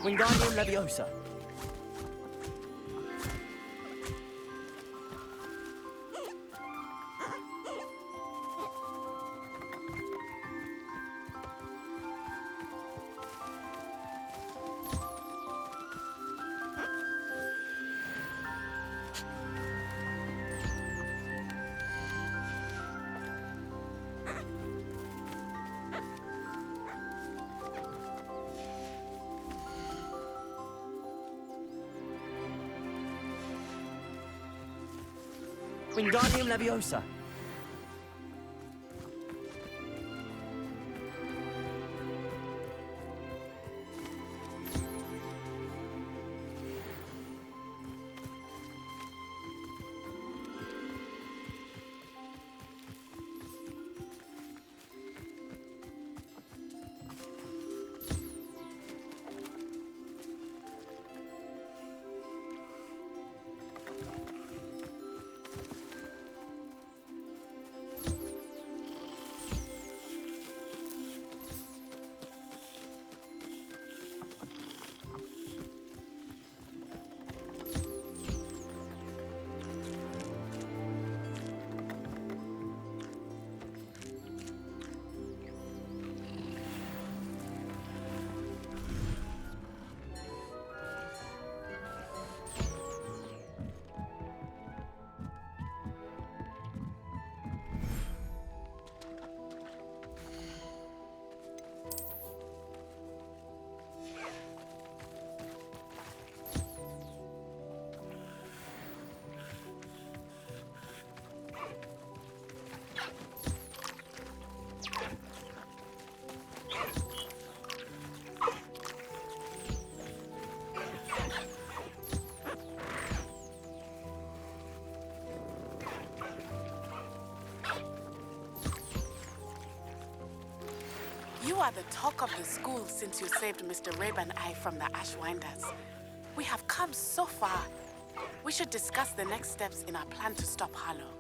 Wingardium Leviosa. Wingardium Leviosa. You are the talk of the school since you saved Mr. Rabe and I from the Ashwinders. We have come so far. We should discuss the next steps in our plan to stop Harlow.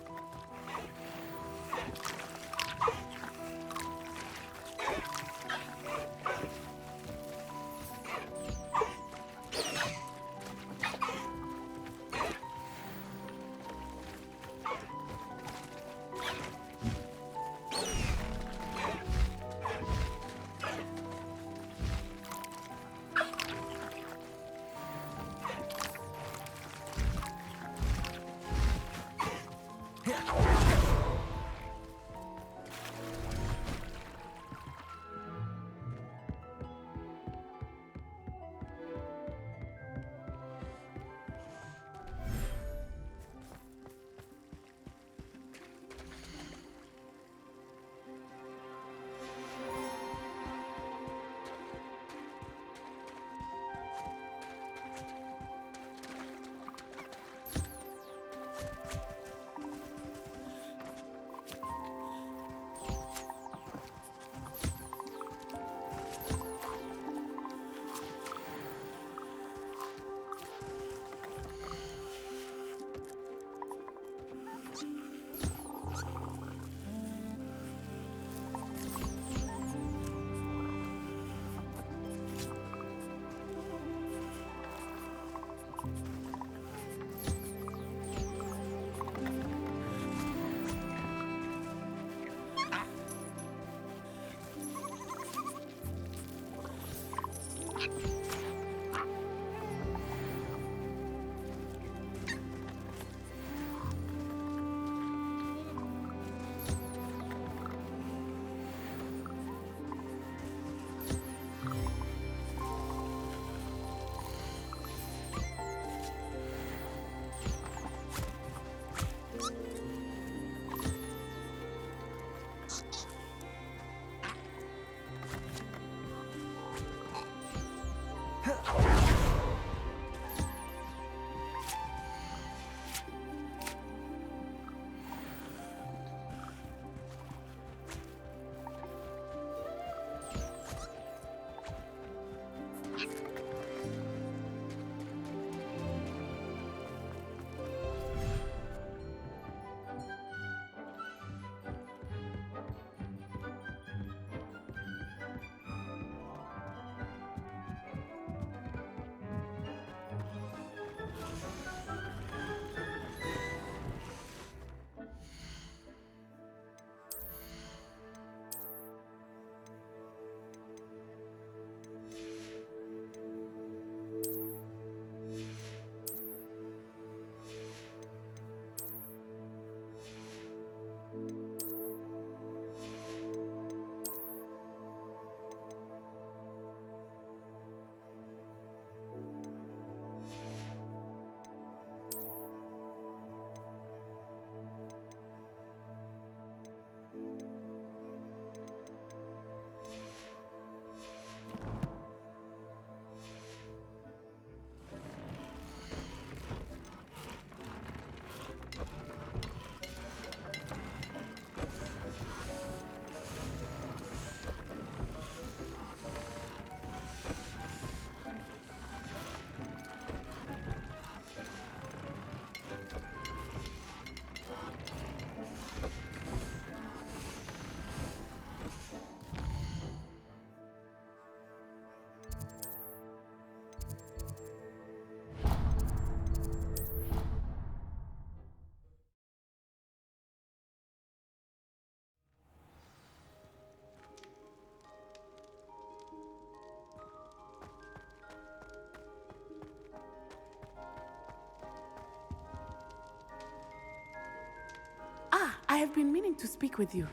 I have been meaning to speak with you.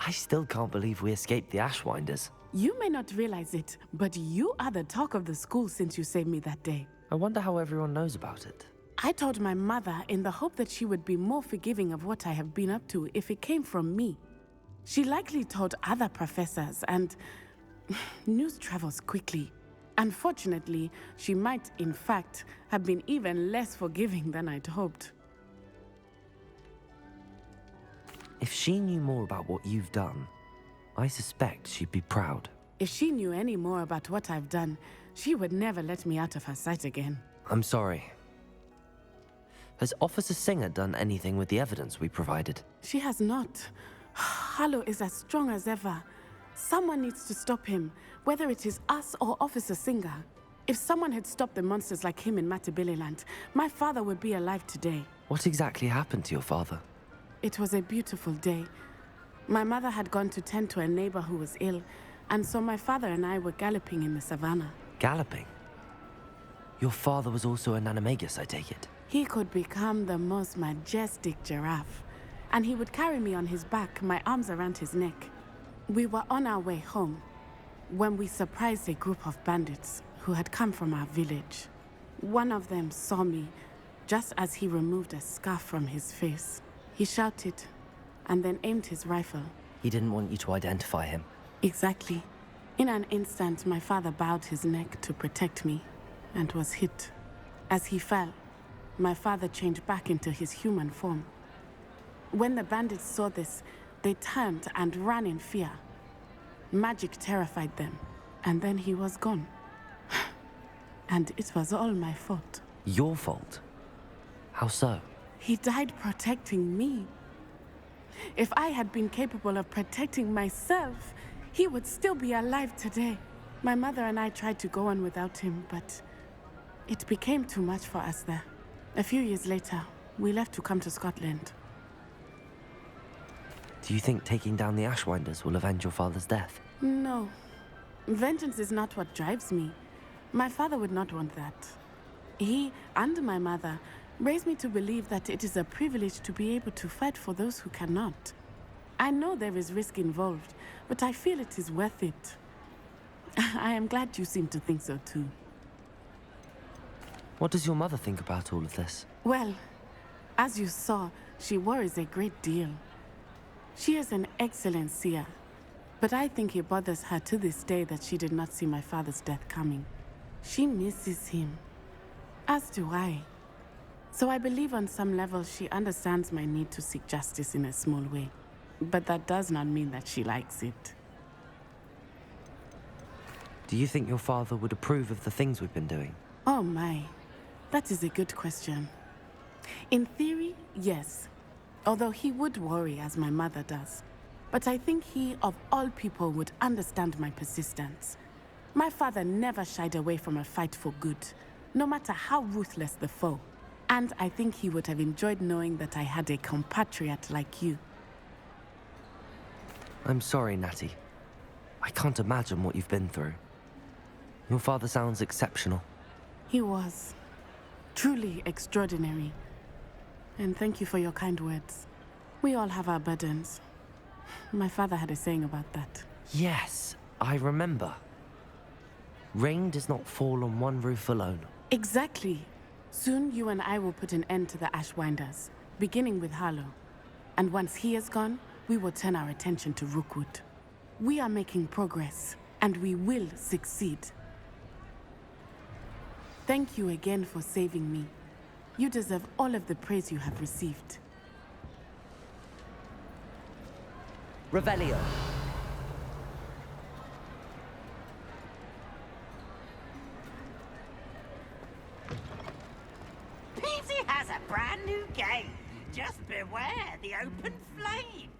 I still can't believe we escaped the Ashwinders. You may not realize it, but you are the talk of the school since you saved me that day. I wonder how everyone knows about it. I told my mother in the hope that she would be more forgiving of what I have been up to if it came from me. She likely told other professors, and news travels quickly. Unfortunately, she might, in fact, have been even less forgiving than I'd hoped. If she knew more about what you've done, I suspect she'd be proud. If she knew any more about what I've done, she would never let me out of her sight again. I'm sorry. Has Officer Singer done anything with the evidence we provided? She has not. Harlow is as strong as ever. Someone needs to stop him, whether it is us or Officer Singer. If someone had stopped the monsters like him in Matabeleland, my father would be alive today. What exactly happened to your father? It was a beautiful day. My mother had gone to tend to a neighbor who was ill, and so my father and I were galloping in the savannah. Galloping? Your father was also an animagus, I take it? He could become the most majestic giraffe, and he would carry me on his back, my arms around his neck. We were on our way home when we surprised a group of bandits who had come from our village. One of them saw me just as he removed a scarf from his face. He shouted and then aimed his rifle. He didn't want you to identify him. Exactly. In an instant, my father bowed his neck to protect me and was hit. As he fell, my father changed back into his human form. When the bandits saw this, they turned and ran in fear. Magic terrified them, and then he was gone. And it was all my fault. Your fault? How so? He died protecting me. If I had been capable of protecting myself, he would still be alive today. My mother and I tried to go on without him, but it became too much for us there. A few years later, we left to come to Scotland. Do you think taking down the Ashwinders will avenge your father's death? No. Vengeance is not what drives me. My father would not want that. He and my mother raised me to believe that it is a privilege to be able to fight for those who cannot. I know there is risk involved, but I feel it is worth it. I am glad you seem to think so too. What does your mother think about all of this? Well, as you saw, she worries a great deal. She is an excellent seer, but I think it bothers her to this day that she did not see my father's death coming. She misses him, as do I. So I believe on some level she understands my need to seek justice in a small way. But that does not mean that she likes it. Do you think your father would approve of the things we've been doing? Oh my, that is a good question. In theory, yes. Although he would worry, as my mother does. But I think he, of all people, would understand my persistence. My father never shied away from a fight for good, no matter how ruthless the foe. And I think he would have enjoyed knowing that I had a compatriot like you. I'm sorry, Natty. I can't imagine what you've been through. Your father sounds exceptional. He was. Truly extraordinary. And thank you for your kind words. We all have our burdens. My father had a saying about that. Yes, I remember. Rain does not fall on one roof alone. Exactly. Soon you and I will put an end to the Ashwinders, beginning with Harlow. And once he is gone, we will turn our attention to Rookwood. We are making progress, and we will succeed. Thank you again for saving me. You deserve all of the praise you have received. Revelio. Peasy has a brand new game. Just beware the open flame.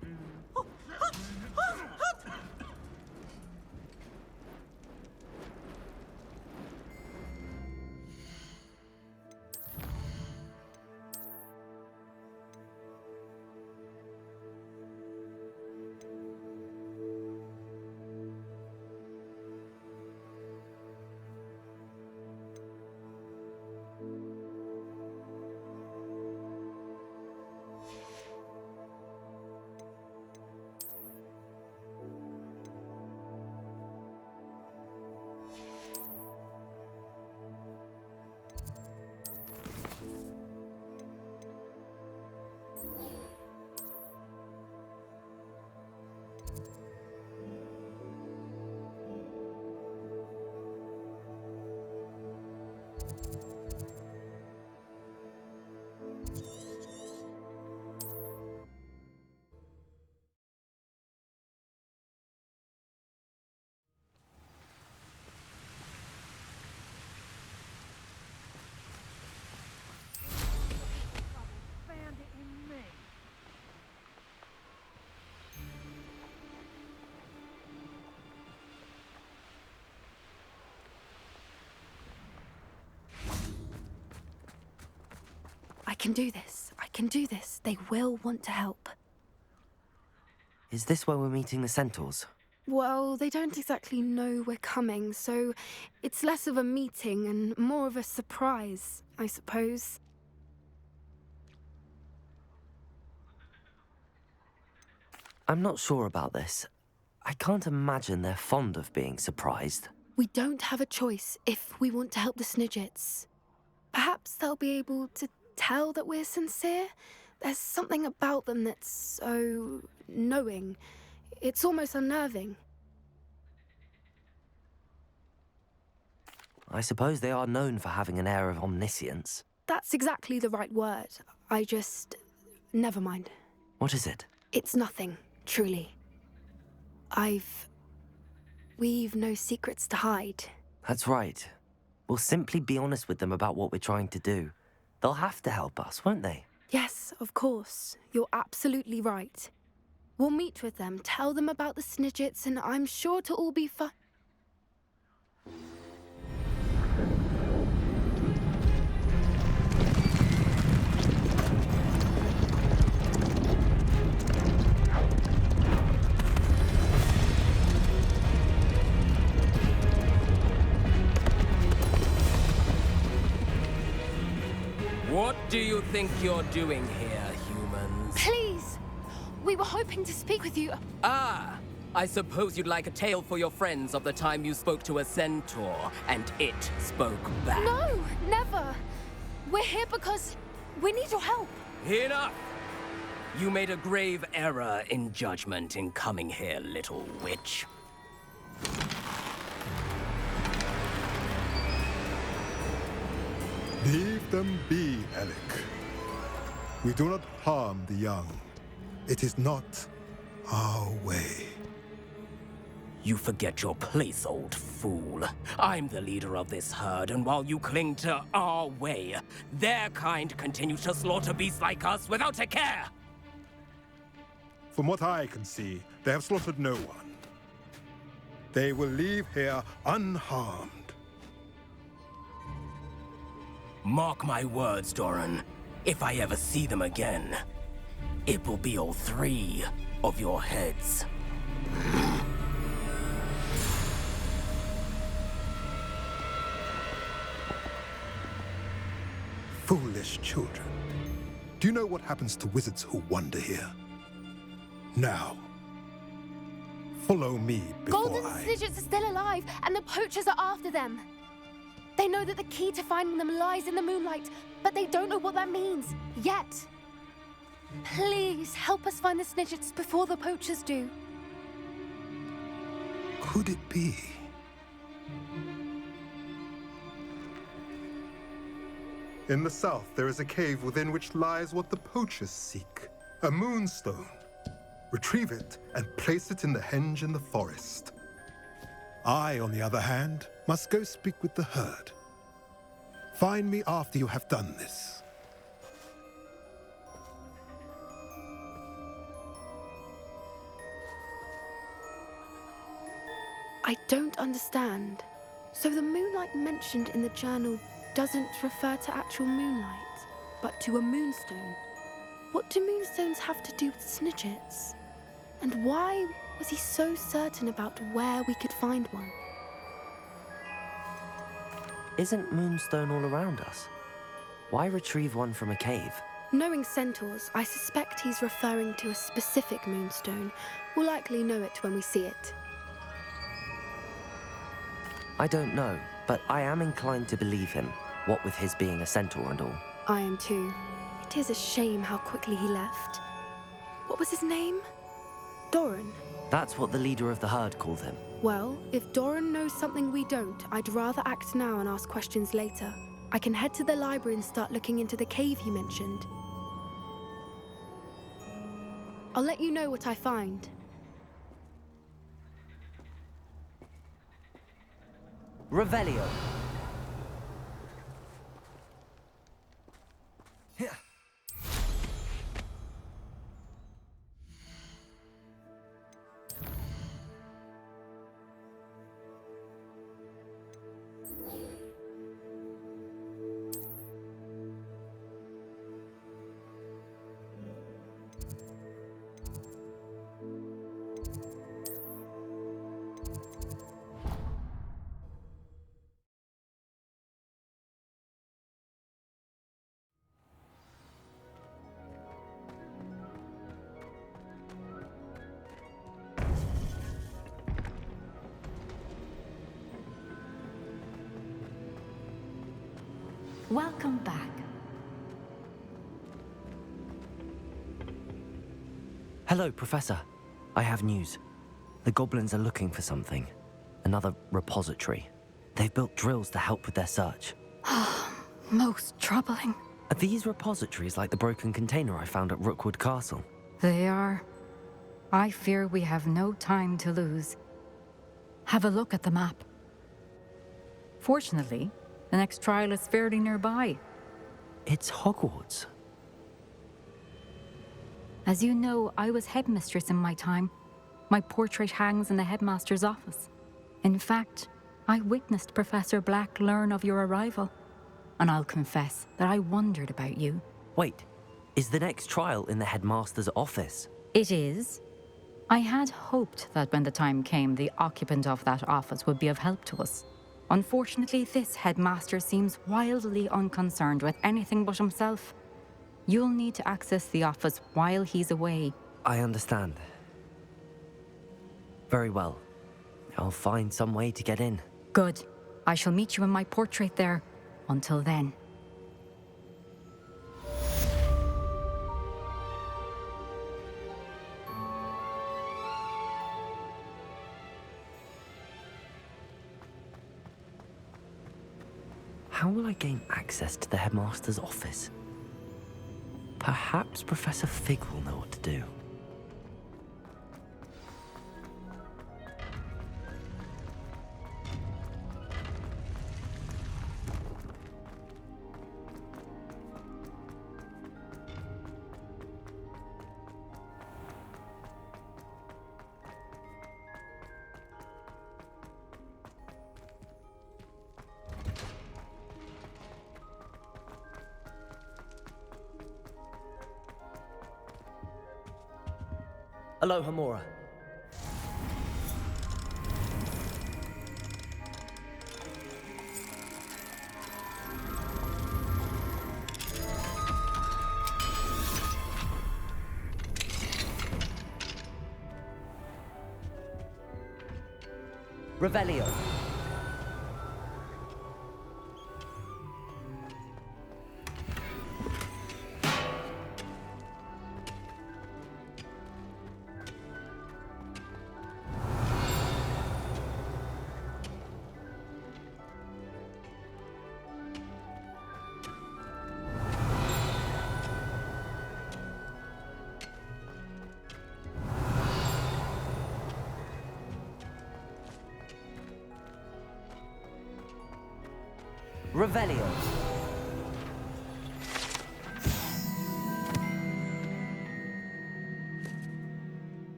can do this. I can do this. They will want to help. Is this where we're meeting the centaurs? Well, they don't exactly know we're coming, so it's less of a meeting and more of a surprise, I suppose. I'm not sure about this. I can't imagine they're fond of being surprised. We don't have a choice if we want to help the Snidgets. Perhaps they'll be able to tell that we're sincere. There's something about them that's so knowing. It's almost unnerving. I suppose they are known for having an air of omniscience. That's exactly the right word. Never mind. What is it? It's nothing, truly. We've no secrets to hide. That's right. We'll simply be honest with them about what we're trying to do. They'll have to help us, won't they? Yes, of course. You're absolutely right. We'll meet with them, tell them about the Snidgets, and I'm sure it'll all be fun. What do you think you're doing here, humans? Please! We were hoping to speak with you. Ah! I suppose you'd like a tale for your friends of the time you spoke to a centaur, and it spoke back. No, never. We're here because we need your help. Enough! You made a grave error in judgment in coming here, little witch. Leave them be, Alec. We do not harm the young. It is not our way. You forget your place, old fool. I'm the leader of this herd, and while you cling to our way, their kind continue to slaughter beasts like us without a care! From what I can see, they have slaughtered no one. They will leave here unharmed. Mark my words, Doran. If I ever see them again, it will be all 3 of your heads. Foolish children. Do you know what happens to wizards who wander here? Now, follow me before Golden Snidgets are still alive, and the poachers are after them. They know that the key to finding them lies in the moonlight, but they don't know what that means, yet. Please, help us find the Snidgets before the poachers do. Could it be? In the south, there is a cave within which lies what the poachers seek. A moonstone. Retrieve it and place it in the henge in the forest. I, on the other hand, must go speak with the herd. Find me after you have done this. I don't understand. So the moonlight mentioned in the journal doesn't refer to actual moonlight, but to a moonstone. What do moonstones have to do with Snidgets? And why was he so certain about where we could find one? Isn't Moonstone all around us? Why retrieve one from a cave? Knowing centaurs, I suspect he's referring to a specific moonstone. We'll likely know it when we see it. I don't know, but I am inclined to believe him, what with his being a centaur and all. I am too. It is a shame how quickly he left. What was his name? Doran. That's what the leader of the herd called him. Well, if Doran knows something we don't, I'd rather act now and ask questions later. I can head to the library and start looking into the cave he mentioned. I'll let you know what I find. Revelio. Welcome back. Hello, Professor. I have news. The goblins are looking for something. Another repository. They've built drills to help with their search. Most troubling. Are these repositories like the broken container I found at Rookwood Castle? They are. I fear we have no time to lose. Have a look at the map. Fortunately, the next trial is fairly nearby. It's Hogwarts. As you know, I was headmistress in my time. My portrait hangs in the headmaster's office. In fact, I witnessed Professor Black learn of your arrival. And I'll confess that I wondered about you. Wait, is the next trial in the headmaster's office? It is. I had hoped that when the time came, the occupant of that office would be of help to us. Unfortunately, this headmaster seems wildly unconcerned with anything but himself. You'll need to access the office while he's away. I understand. Very well. I'll find some way to get in. Good. I shall meet you in my portrait there. Until then. How will I gain access to the headmaster's office? Perhaps Professor Fig will know what to do. Hello, Hamora. Revelio. Revelio.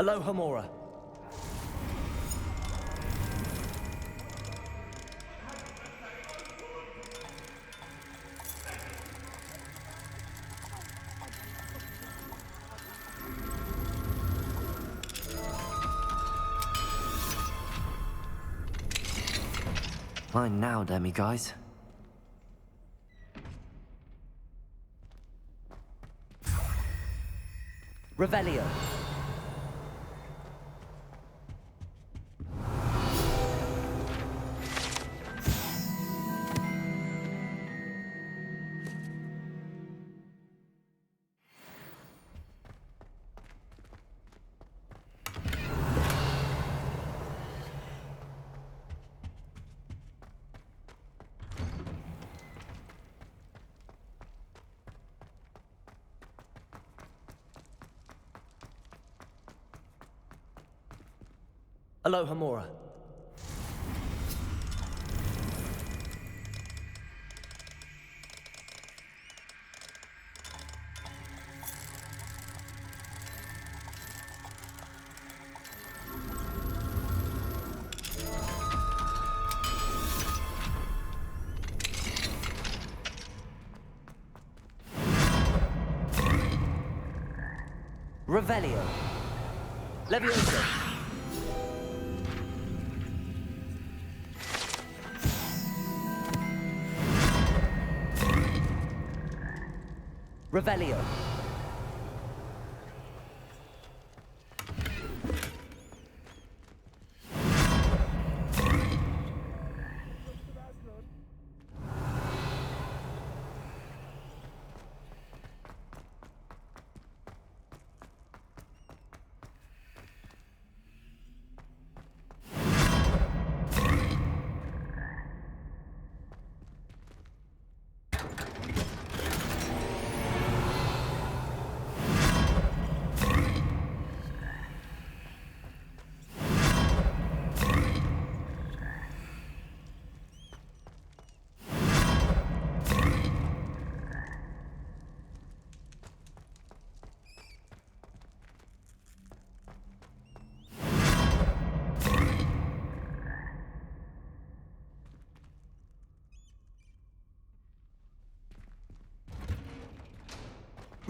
Hello, Hamora. Fine now, demi-guys. Revelio. Hello, Hamora. Revelio. Levioso. Revelio.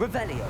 Revelio.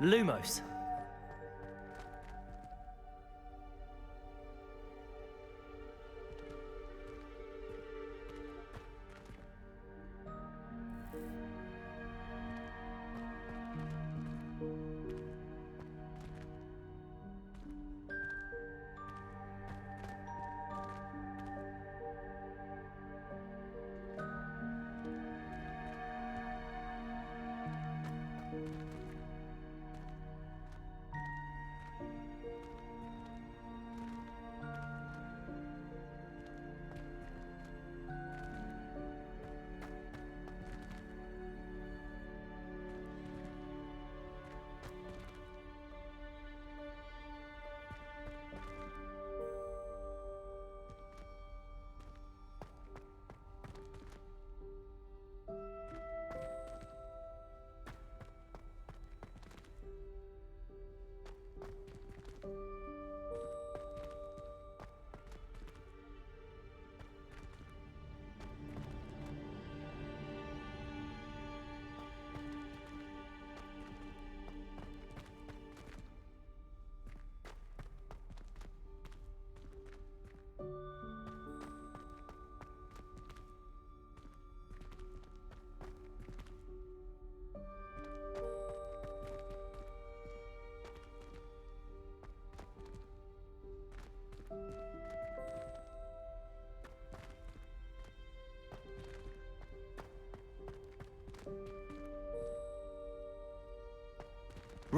Lumos.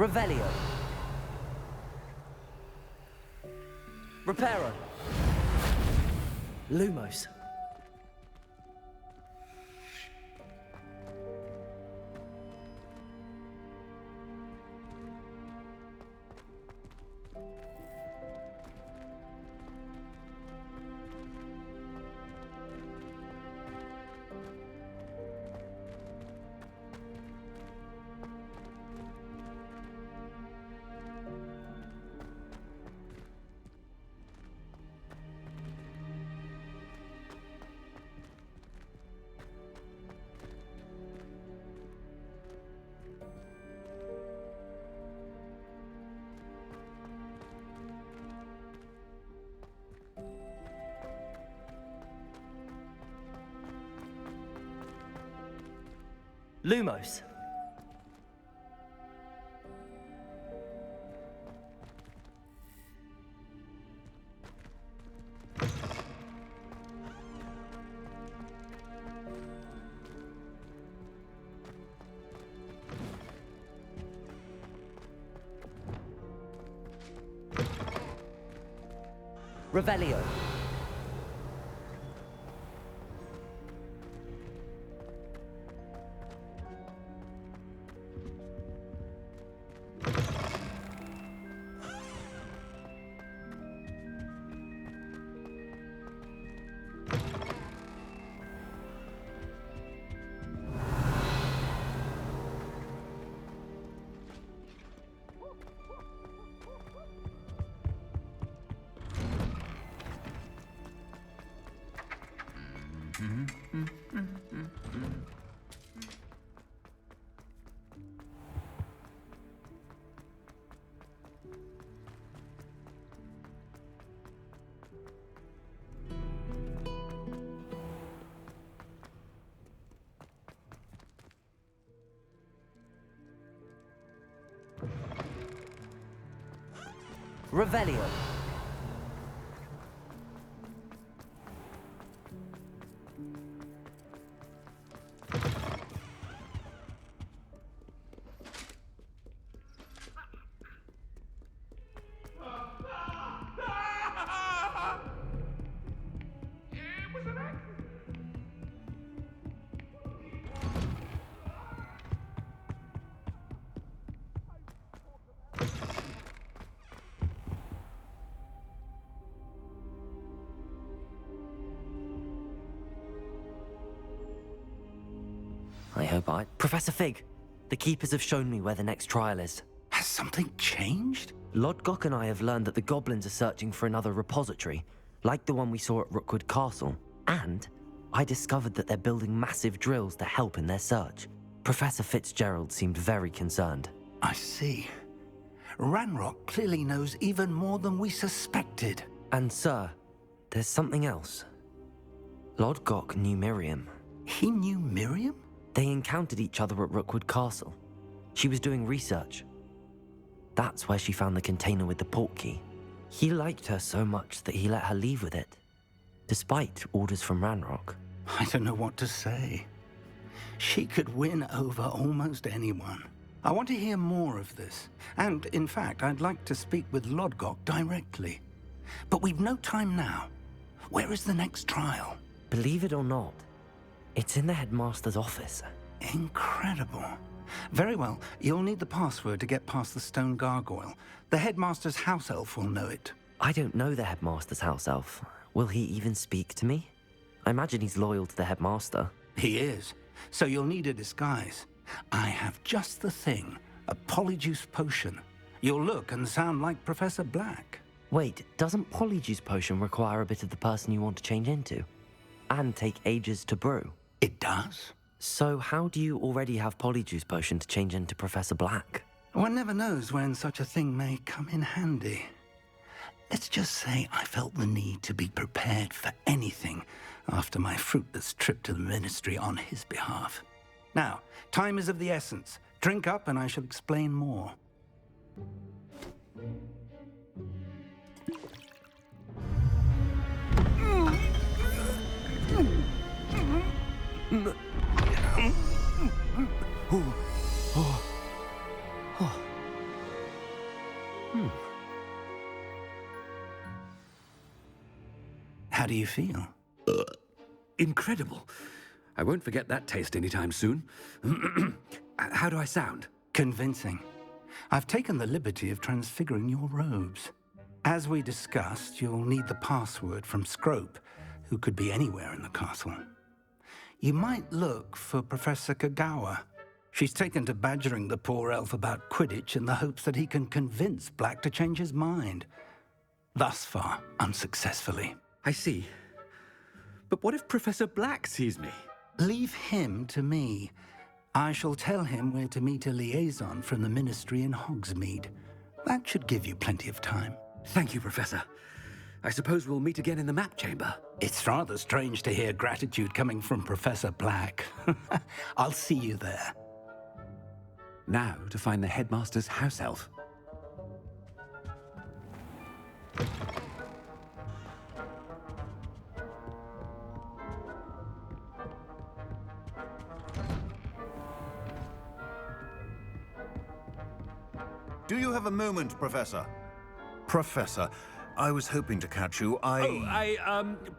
Revelio. Reparo. Lumos. Lumos. Revelio. Revelio. I hope Professor Fig, the Keepers have shown me where the next trial is. Has something changed? Lodgok and I have learned that the goblins are searching for another repository, like the one we saw at Rookwood Castle. And I discovered that they're building massive drills to help in their search. Professor Fitzgerald seemed very concerned. I see. Ranrock clearly knows even more than we suspected. And sir, there's something else. Lodgok knew Miriam. He knew Miriam? They encountered each other at Rookwood Castle. She was doing research. That's where she found the container with the portkey. He liked her so much that he let her leave with it, despite orders from Ranrock. I don't know what to say. She could win over almost anyone. I want to hear more of this. And, in fact, I'd like to speak with Lodgok directly. But we've no time now. Where is the next trial? Believe it or not, it's in the headmaster's office. Incredible. Very well, you'll need the password to get past the stone gargoyle. The headmaster's house elf will know it. I don't know the headmaster's house elf. Will he even speak to me? I imagine he's loyal to the headmaster. He is. So you'll need a disguise. I have just the thing. A polyjuice potion. You'll look and sound like Professor Black. Wait, doesn't Polyjuice Potion require a bit of the person you want to change into? And take ages to brew? It does. So how do you already have Polyjuice Potion to change into Professor Black? One never knows when such a thing may come in handy. Let's just say I felt the need to be prepared for anything after my fruitless trip to the Ministry on his behalf. Now, time is of the essence. Drink up and I shall explain more. How do you feel? Incredible. I won't forget that taste anytime soon. How do I sound? Convincing. I've taken the liberty of transfiguring your robes. As we discussed, you'll need the password from Scrope, who could be anywhere in the castle. You might look for Professor Kagawa. She's taken to badgering the poor elf about Quidditch in the hopes that he can convince Black to change his mind. Thus far, unsuccessfully. I see. But what if Professor Black sees me? Leave him to me. I shall tell him where to meet a liaison from the Ministry in Hogsmeade. That should give you plenty of time. Thank you, Professor. I suppose we'll meet again in the map chamber. It's rather strange to hear gratitude coming from Professor Black. I'll see you there. Now to find the headmaster's house elf. Do you have a moment, Professor? Professor, I was hoping to catch you.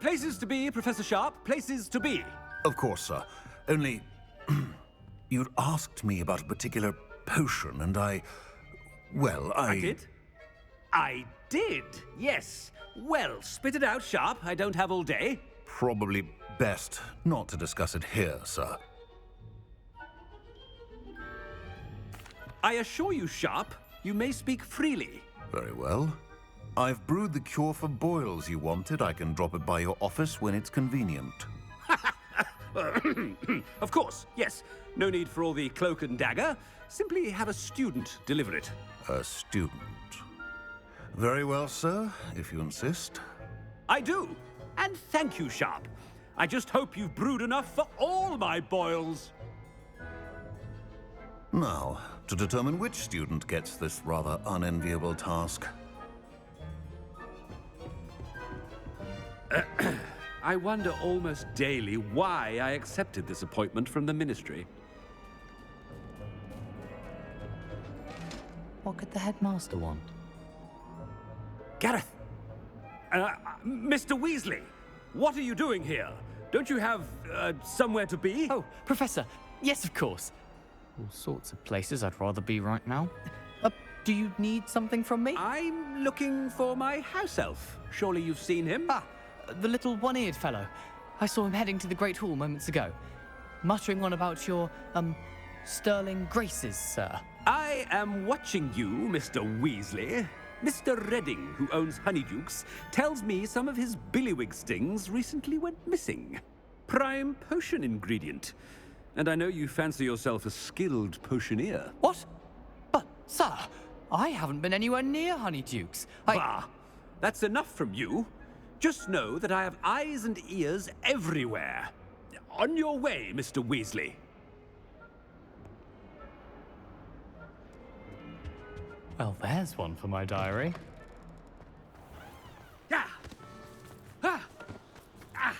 Places to be, Professor Sharp, places to be. Of course, sir. Only... you'd asked me about a particular potion, and well, I did? I did, yes. Well, spit it out, Sharp. I don't have all day. Probably best not to discuss it here, sir. I assure you, Sharp, you may speak freely. Very well. I've brewed the cure for boils you wanted. I can drop it by your office when it's convenient. Of course, yes. No need for all the cloak and dagger. Simply have a student deliver it. A student. Very well, sir, if you insist. I do. And thank you, Sharp. I just hope you've brewed enough for all my boils. Now, to determine which student gets this rather unenviable task. I wonder almost daily why I accepted this appointment from the Ministry. What could the headmaster want? Gareth! Mr. Weasley, what are you doing here? Don't you have, somewhere to be? Oh, Professor, yes, of course. All sorts of places I'd rather be right now. Do you need something from me? I'm looking for my house elf. Surely you've seen him? Ah, the little one-eared fellow. I saw him heading to the Great Hall moments ago, muttering on about your, sterling graces, sir. I am watching you, Mr. Weasley. Mr. Redding, who owns Honeydukes, tells me some of his billywig stings recently went missing. Prime potion ingredient. And I know you fancy yourself a skilled potioneer. What? But, sir, I haven't been anywhere near Honeydukes. Bah! That's enough from you. Just know that I have eyes and ears everywhere. On your way, Mr. Weasley. Well, there's one for my diary. Ah! Ah! Ah!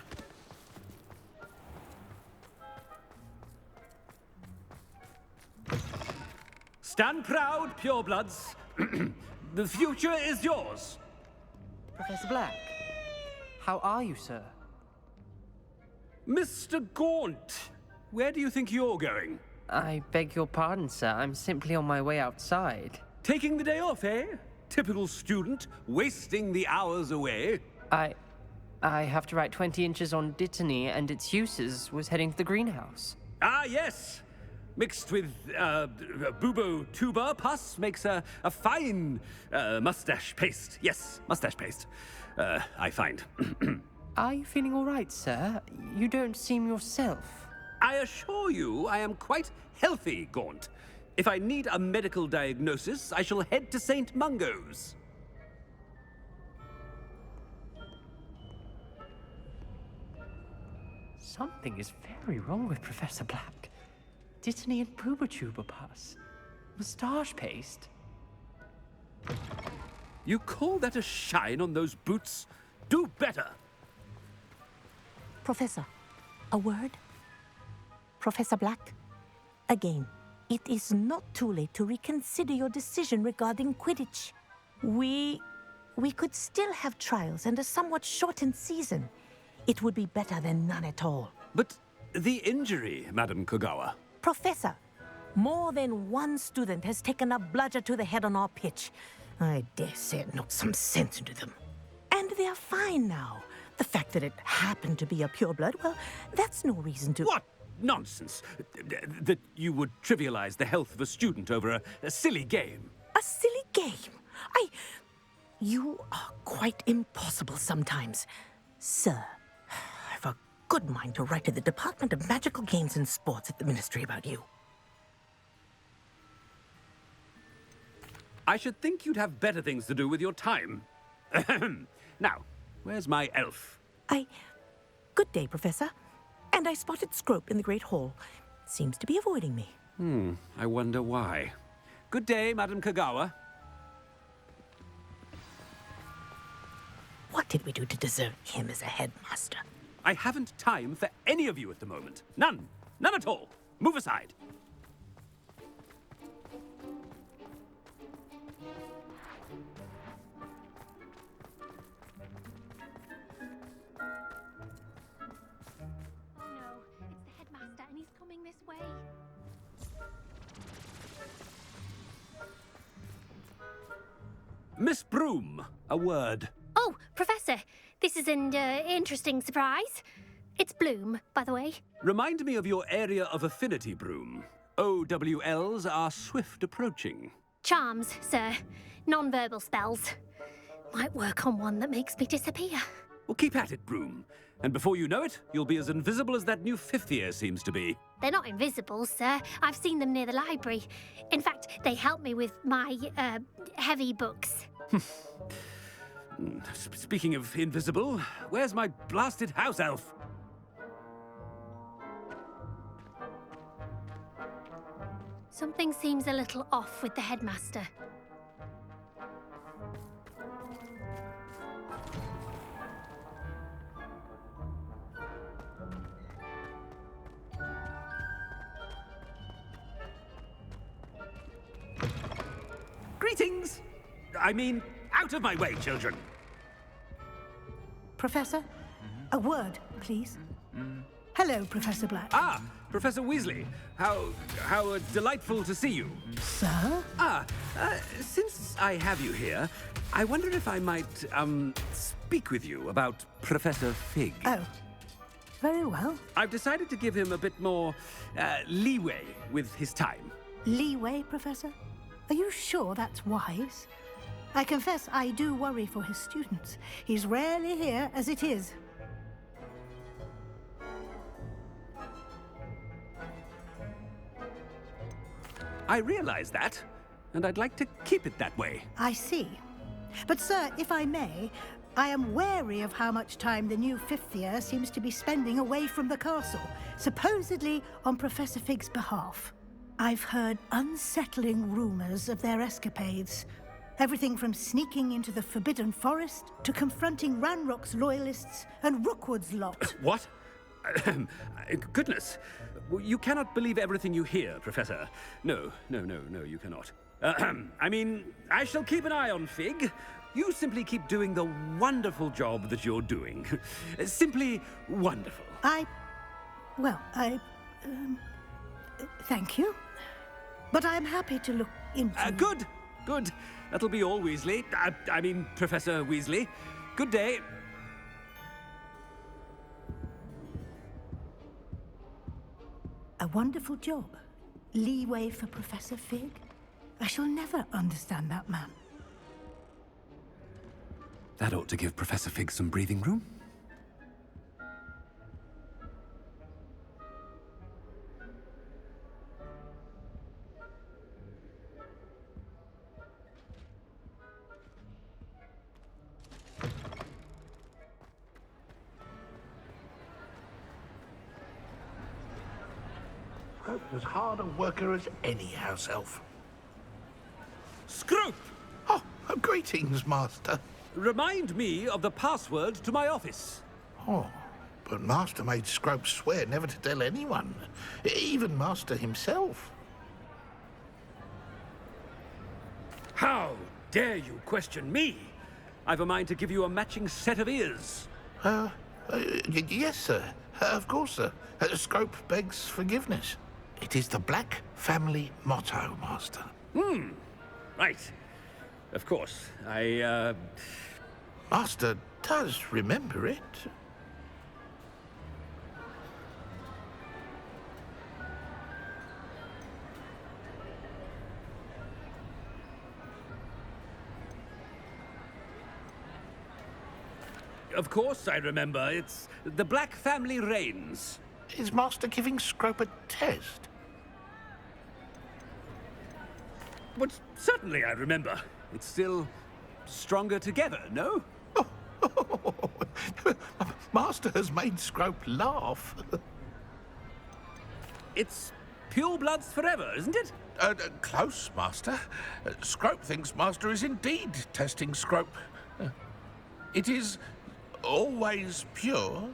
Stand proud, purebloods. The future is yours. Professor Black, how are you, sir? Mr. Gaunt, where do you think you're going? I beg your pardon, sir. I'm simply on my way outside. Taking the day off, eh? Typical student, wasting the hours away. I have to write 20 inches on Dittany and its uses. Was heading to the greenhouse. Ah, yes. Mixed with bubo tuber pus makes a fine mustache paste. Yes, mustache paste. I find. Are you feeling all right, sir? You don't seem yourself. I assure you I am quite healthy, Gaunt. If I need a medical diagnosis, I shall head to St. Mungo's. Something is very wrong with Professor Black. Dittany and Boobertuber pus. Moustache paste. You call that a shine on those boots? Do better! Professor, a word? Professor Black, again, it is not too late to reconsider your decision regarding Quidditch. We could still have trials and a somewhat shortened season. It would be better than none at all. But the injury, Madam Kogawa. Professor, more than one student has taken a bludger to the head on our pitch. I dare say it knocked some sense into them. And they are fine now. The fact that it happened to be a pureblood, well, that's no reason to... What nonsense! That you would trivialize the health of a student over a silly game. A silly game? You are quite impossible sometimes. Sir, I've a good mind to write to the Department of Magical Games and Sports at the Ministry about you. I should think you'd have better things to do with your time. Now, where's my elf? Good day, Professor. And I spotted Scrope in the Great Hall. Seems to be avoiding me. I wonder why. Good day, Madam Kogawa. What did we do to deserve him as a headmaster? I haven't time for any of you at the moment. None. None at all. Move aside. Miss Broom, a word. Oh, Professor, this is an interesting surprise. It's Bloom, by the way. Remind me of your area of affinity, Broom. OWLs are swift approaching. Charms, sir. Non-verbal spells. Might work on one that makes me disappear. Well, keep at it, Broom. And before you know it, you'll be as invisible as that new fifth year seems to be. They're not invisible, sir. I've seen them near the library. In fact, they help me with my, heavy books. Speaking of invisible, where's my blasted house elf? Something seems a little off with the headmaster. Greetings! I mean, out of my way, children! Professor, a word, please. Hello, Professor Black. Ah, Professor Weasley. How delightful to see you. Sir? Since I have you here, I wonder if I might, speak with you about Professor Fig. Oh, very well. I've decided to give him a bit more, leeway with his time. Leeway, Professor? Are you sure that's wise? I confess I do worry for his students. He's rarely here as it is. I realize that, and I'd like to keep it that way. I see. But, sir, if I may, I am wary of how much time the new fifth year seems to be spending away from the castle, supposedly on Professor Fig's behalf. I've heard unsettling rumors of their escapades. Everything from sneaking into the Forbidden Forest to confronting Ranrock's loyalists and Rookwood's lot. What? Goodness. You cannot believe everything you hear, Professor. No, you cannot. I mean, I shall keep an eye on Fig. You simply keep doing the wonderful job that you're doing. Simply wonderful. Thank you. But I'm happy to look into... Good. That'll be all, Weasley. I mean, Professor Weasley. Good day. A wonderful job. Leeway for Professor Fig. I shall never understand that man. That ought to give Professor Fig some breathing room. As hard a worker as any house elf. Scrope! Oh, greetings, Master. Remind me of the password to my office. Oh, but Master made Scrope swear never to tell anyone, even Master himself. How dare you question me? I've a mind to give you a matching set of ears. Yes, sir. Of course, sir. Scrope begs forgiveness. It is the Black family motto, Master. Right. Of course. Master does remember it. Of course I remember. It's the Black family reigns. Is Master giving Scrope a test? But certainly I remember. It's still stronger together, no? Master has made Scrope laugh. It's pure bloods forever, isn't it? Close, Master. Scrope thinks Master is indeed testing Scrope. It is always pure.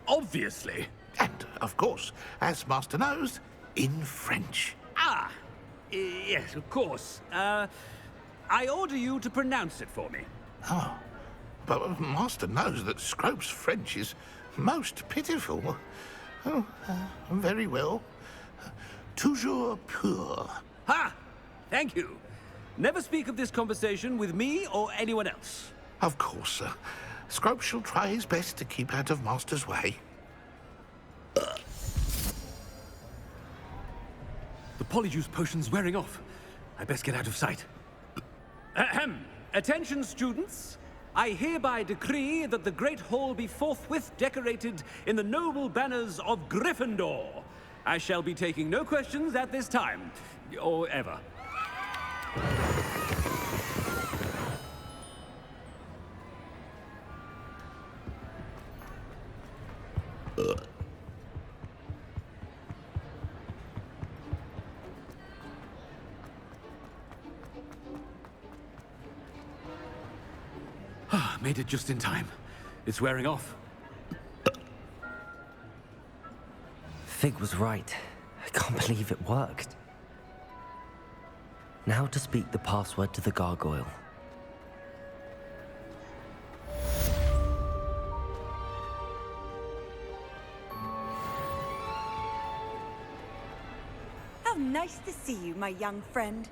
Obviously. And, of course, as Master knows, in French. Yes, of course. I order you to pronounce it for me. Oh, but Master knows that Scrope's French is most pitiful. Oh, very well. Toujours pur. Ha! Thank you. Never speak of this conversation with me or anyone else. Of course, sir. Scrope shall try his best to keep out of Master's way. The polyjuice potion's wearing off. I best get out of sight. Ahem. Attention, students. I hereby decree that the Great Hall be forthwith decorated in the noble banners of Gryffindor. I shall be taking no questions at this time, or ever. Made it just in time. It's wearing off. Fig was right. I can't believe it worked. Now to speak the password to the gargoyle. How nice to see you, my young friend.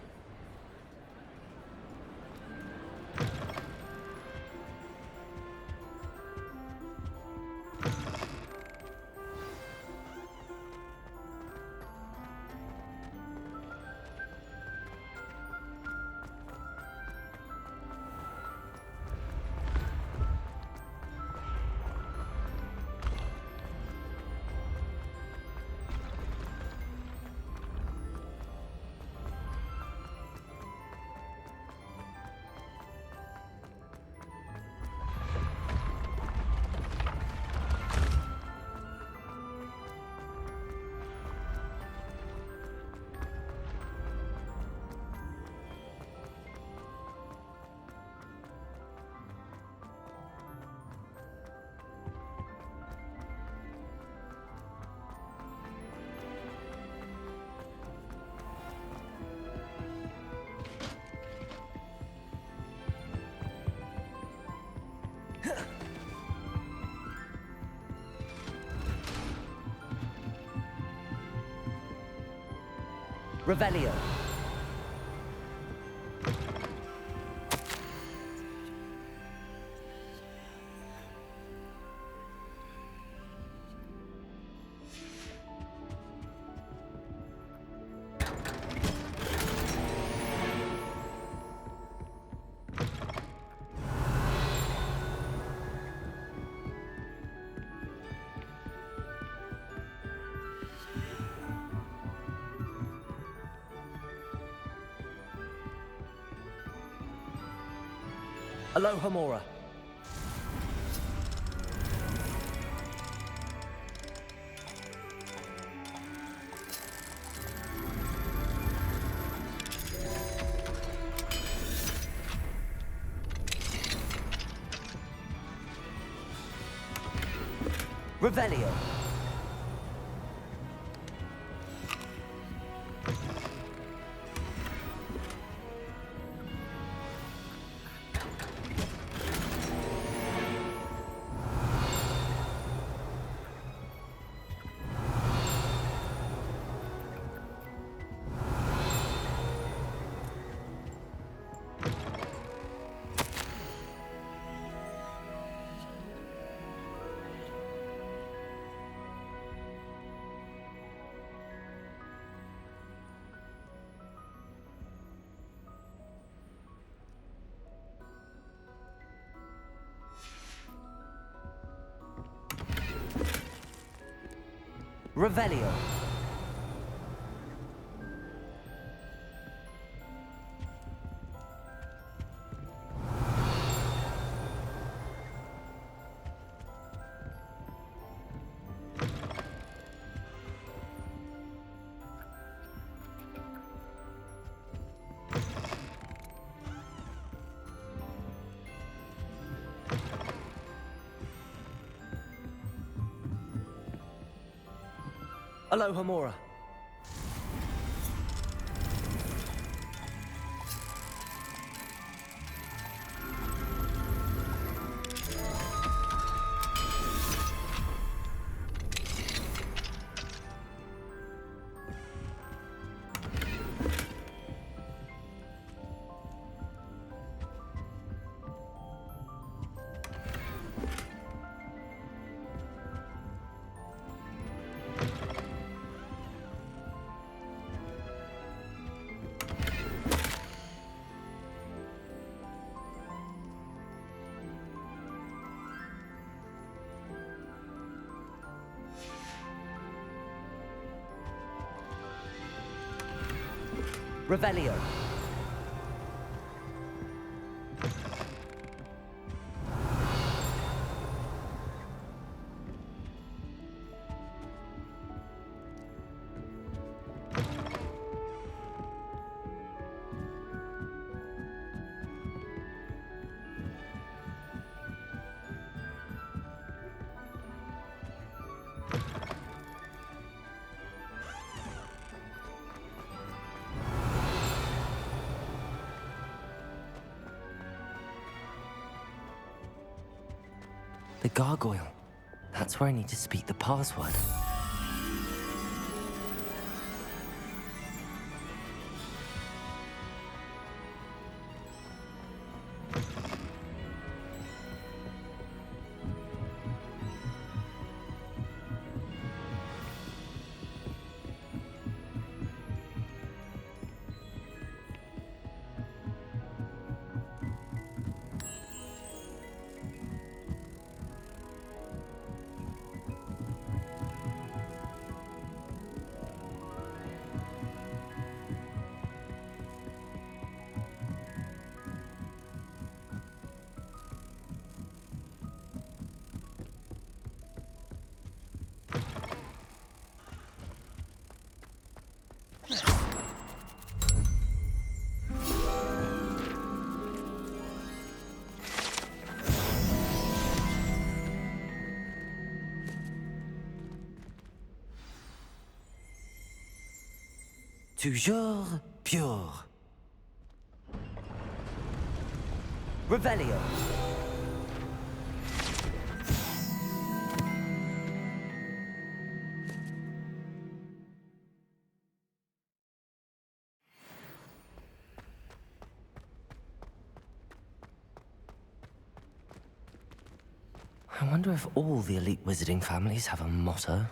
Revelio. Aloha Mora. Revelio. Revelio. Aloha Mora. Revelio. The gargoyle. That's where I need to speak the password. Toujours pure. Revelio. I wonder if all the elite wizarding families have a motto.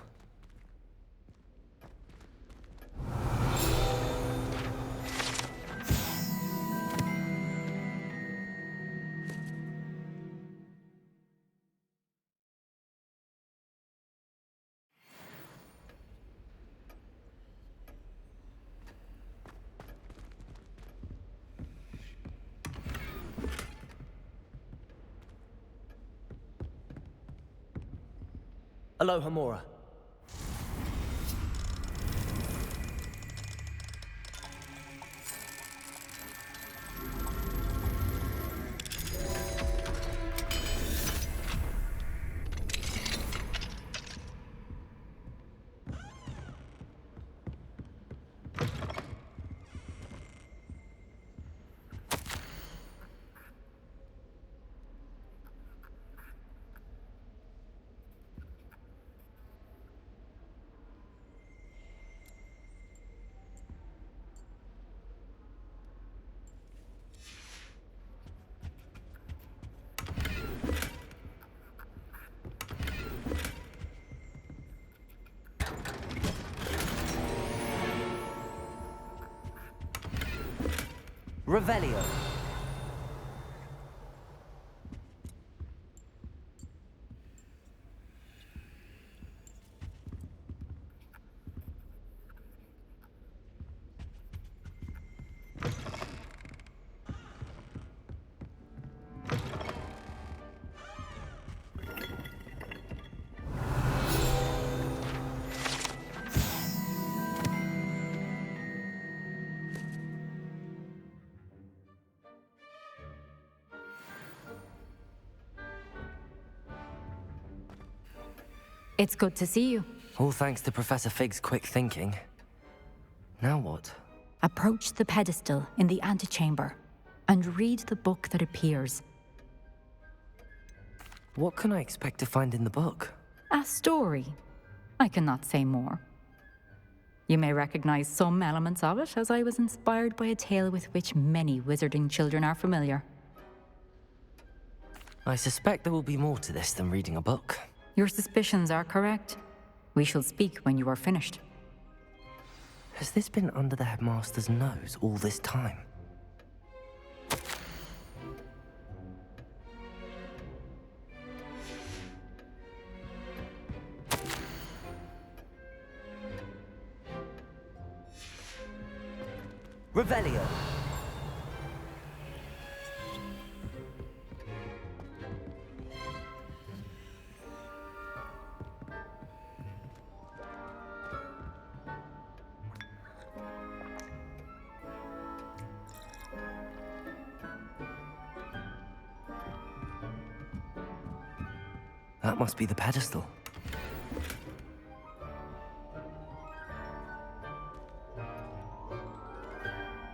Aloha Mora. Revelio. It's good to see you. All thanks to Professor Fig's quick thinking. Now what? Approach the pedestal in the antechamber and read the book that appears. What can I expect to find in the book? A story. I cannot say more. You may recognize some elements of it, as I was inspired by a tale with which many wizarding children are familiar. I suspect there will be more to this than reading a book. Your suspicions are correct. We shall speak when you are finished. Has this been under the headmaster's nose all this time? Revelio. That must be the pedestal.